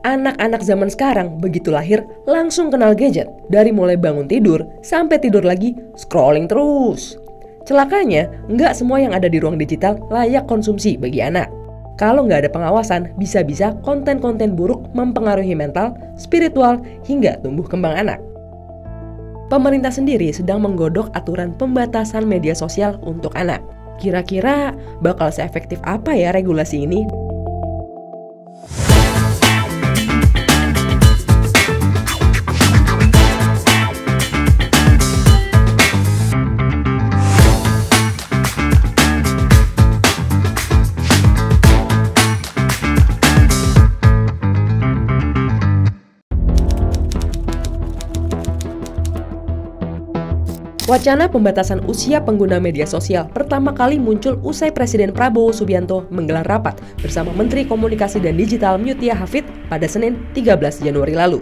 Anak-anak zaman sekarang begitu lahir langsung kenal gadget. Dari mulai bangun tidur sampai tidur lagi scrolling terus. Celakanya, nggak semua yang ada di ruang digital layak konsumsi bagi anak. Kalau nggak ada pengawasan, bisa-bisa konten-konten buruk mempengaruhi mental, spiritual, hingga tumbuh kembang anak. Pemerintah sendiri sedang menggodok aturan pembatasan media sosial untuk anak. Kira-kira bakal seefektif apa ya regulasi ini? Wacana pembatasan usia pengguna media sosial pertama kali muncul usai Presiden Prabowo Subianto menggelar rapat bersama Menteri Komunikasi dan Digital Mutia Hafid pada Senin 13 Januari lalu.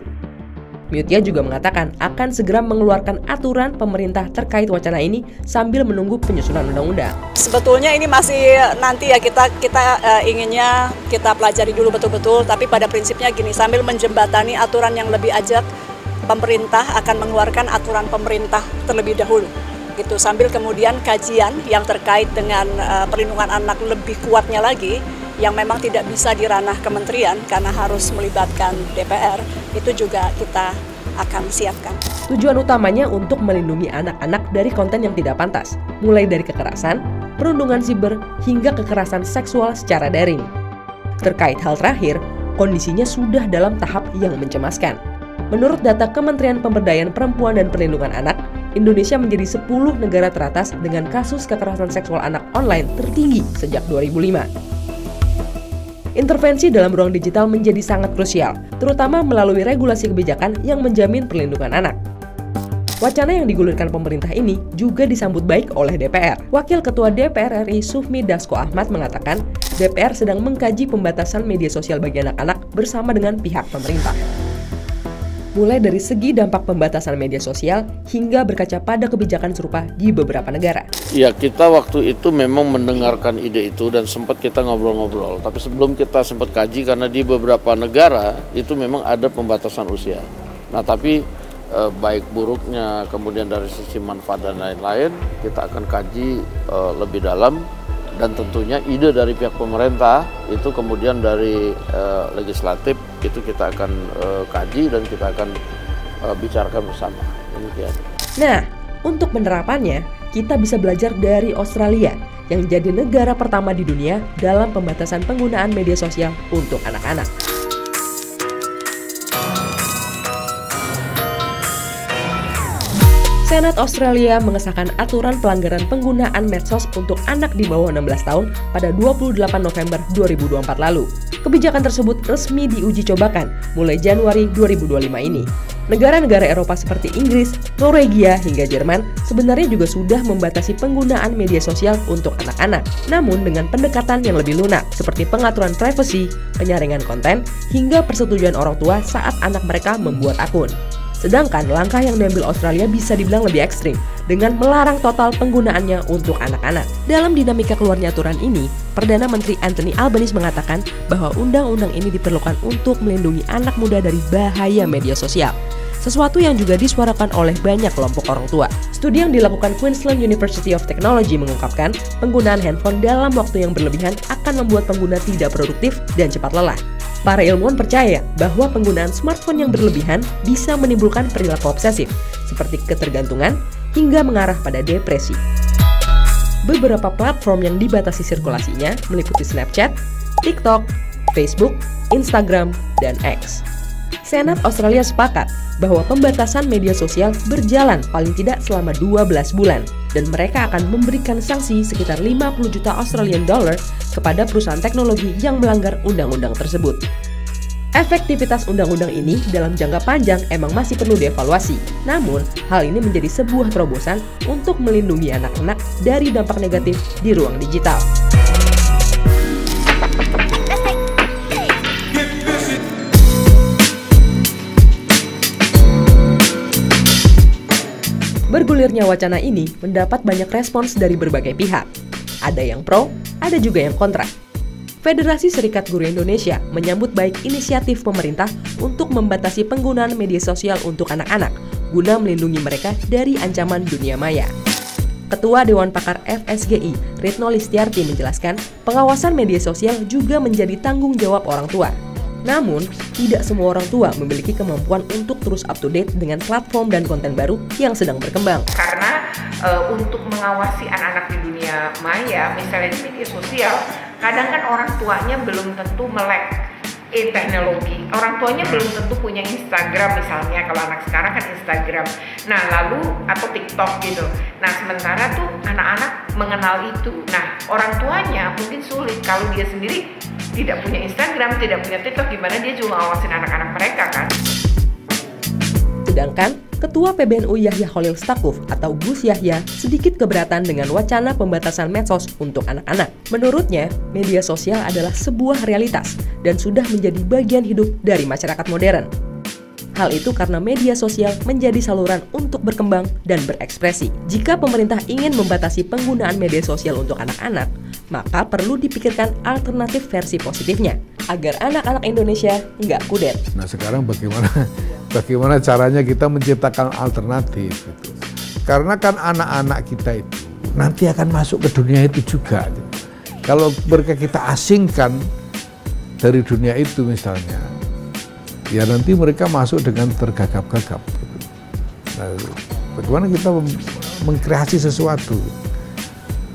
Mutia juga mengatakan akan segera mengeluarkan aturan pemerintah terkait wacana ini sambil menunggu penyusunan undang-undang. Sebetulnya ini masih nanti ya kita inginnya kita pelajari dulu betul-betul, tapi pada prinsipnya gini, sambil menjembatani aturan yang lebih ajak, pemerintah akan mengeluarkan aturan pemerintah terlebih dahulu, gitu. Sambil kemudian kajian yang terkait dengan perlindungan anak lebih kuatnya lagi, yang memang tidak bisa di ranah kementerian karena harus melibatkan DPR, itu juga kita akan siapkan. Tujuan utamanya untuk melindungi anak-anak dari konten yang tidak pantas, mulai dari kekerasan, perundungan siber, hingga kekerasan seksual secara daring. Terkait hal terakhir, kondisinya sudah dalam tahap yang mencemaskan. Menurut data Kementerian Pemberdayaan Perempuan dan Perlindungan Anak, Indonesia menjadi 10 negara teratas dengan kasus kekerasan seksual anak online tertinggi sejak 2005. Intervensi dalam ruang digital menjadi sangat krusial, terutama melalui regulasi kebijakan yang menjamin perlindungan anak. Wacana yang digulirkan pemerintah ini juga disambut baik oleh DPR. Wakil Ketua DPR RI Sufmi Dasko Ahmad mengatakan, DPR sedang mengkaji pembatasan media sosial bagi anak-anak bersama dengan pihak pemerintah. Mulai dari segi dampak pembatasan media sosial hingga berkaca pada kebijakan serupa di beberapa negara. Ya, kita waktu itu memang mendengarkan ide itu dan sempat kita ngobrol-ngobrol. Tapi sebelum kita sempat kaji, karena di beberapa negara itu memang ada pembatasan usia. Nah, tapi baik buruknya, kemudian dari sisi manfaat dan lain-lain, kita akan kaji lebih dalam. Dan tentunya ide dari pihak pemerintah itu kemudian dari legislatif itu kita akan kaji dan kita akan bicarakan bersama. Demikian. Nah, untuk penerapannya kita bisa belajar dari Australia yang jadi negara pertama di dunia dalam pembatasan penggunaan media sosial untuk anak-anak. Senat Australia mengesahkan aturan pelanggaran penggunaan medsos untuk anak di bawah 16 tahun pada 28 November 2024 lalu. Kebijakan tersebut resmi diuji cobakan mulai Januari 2025 ini. Negara-negara Eropa seperti Inggris, Norwegia, hingga Jerman sebenarnya juga sudah membatasi penggunaan media sosial untuk anak-anak, namun dengan pendekatan yang lebih lunak seperti pengaturan privasi, penyaringan konten, hingga persetujuan orang tua saat anak mereka membuat akun. Sedangkan langkah yang diambil Australia bisa dibilang lebih ekstrim, dengan melarang total penggunaannya untuk anak-anak. Dalam dinamika keluarnya aturan ini, Perdana Menteri Anthony Albanese mengatakan bahwa undang-undang ini diperlukan untuk melindungi anak muda dari bahaya media sosial. Sesuatu yang juga disuarakan oleh banyak kelompok orang tua. Studi yang dilakukan Queensland University of Technology mengungkapkan, penggunaan handphone dalam waktu yang berlebihan akan membuat pengguna tidak produktif dan cepat lelah. Para ilmuwan percaya bahwa penggunaan smartphone yang berlebihan bisa menimbulkan perilaku obsesif, seperti ketergantungan hingga mengarah pada depresi. Beberapa platform yang dibatasi sirkulasinya meliputi Snapchat, TikTok, Facebook, Instagram, dan X. Senat Australia sepakat bahwa pembatasan media sosial berjalan paling tidak selama 12 bulan dan mereka akan memberikan sanksi sekitar 50 juta Australian dollar kepada perusahaan teknologi yang melanggar undang-undang tersebut. Efektivitas undang-undang ini dalam jangka panjang emang masih perlu dievaluasi. Namun, hal ini menjadi sebuah terobosan untuk melindungi anak-anak dari dampak negatif di ruang digital. Bergulirnya wacana ini mendapat banyak respons dari berbagai pihak. Ada yang pro, ada juga yang kontra. Federasi Serikat Guru Indonesia menyambut baik inisiatif pemerintah untuk membatasi penggunaan media sosial untuk anak-anak guna melindungi mereka dari ancaman dunia maya. Ketua Dewan Pakar FSGI, Retno Listiarti menjelaskan, pengawasan media sosial juga menjadi tanggung jawab orang tua. Namun, tidak semua orang tua memiliki kemampuan untuk terus up to date dengan platform dan konten baru yang sedang berkembang. Karena untuk mengawasi anak-anak di dunia maya, misalnya di media sosial, kadang kan orang tuanya belum tentu melek teknologi. Orang tuanya belum tentu punya Instagram misalnya, kalau anak sekarang kan Instagram. Nah lalu atau TikTok gitu. Nah sementara tuh anak-anak mengenal itu. Nah orang tuanya mungkin sulit kalau dia sendiri tidak punya Instagram, tidak punya TikTok, gimana dia juga ngawasin anak-anak mereka kan. Sedangkan Ketua PBNU Yahya Khalil Stakuf atau Gus Yahya sedikit keberatan dengan wacana pembatasan medsos untuk anak-anak. Menurutnya, media sosial adalah sebuah realitas dan sudah menjadi bagian hidup dari masyarakat modern. Hal itu karena media sosial menjadi saluran untuk berkembang dan berekspresi. Jika pemerintah ingin membatasi penggunaan media sosial untuk anak-anak, maka perlu dipikirkan alternatif versi positifnya, agar anak-anak Indonesia nggak kudet. Nah sekarang bagaimana caranya kita menciptakan alternatif gitu. Karena kan anak-anak kita itu nanti akan masuk ke dunia itu juga gitu. Kalau mereka kita asingkan dari dunia itu misalnya, ya nanti mereka masuk dengan tergagap-gagap gitu. Nah, bagaimana kita mengkreasi sesuatu.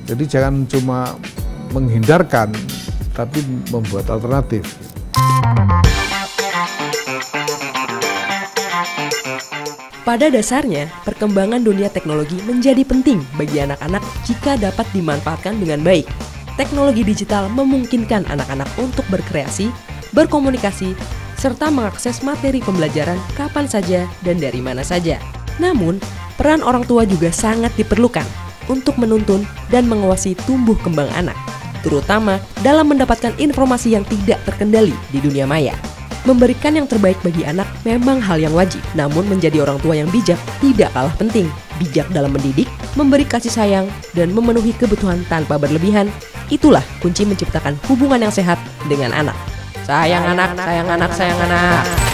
Jadi jangan cuma menghindarkan, tapi membuat alternatif. Pada dasarnya, perkembangan dunia teknologi menjadi penting bagi anak-anak jika dapat dimanfaatkan dengan baik. Teknologi digital memungkinkan anak-anak untuk berkreasi, berkomunikasi, serta mengakses materi pembelajaran kapan saja dan dari mana saja. Namun, peran orang tua juga sangat diperlukan untuk menuntun dan mengawasi tumbuh kembang anak, terutama dalam mendapatkan informasi yang tidak terkendali di dunia maya. Memberikan yang terbaik bagi anak memang hal yang wajib, namun menjadi orang tua yang bijak tidak kalah penting. Bijak dalam mendidik, memberi kasih sayang, dan memenuhi kebutuhan tanpa berlebihan, itulah kunci menciptakan hubungan yang sehat dengan anak. Sayang anak, sayang anak, sayang anak.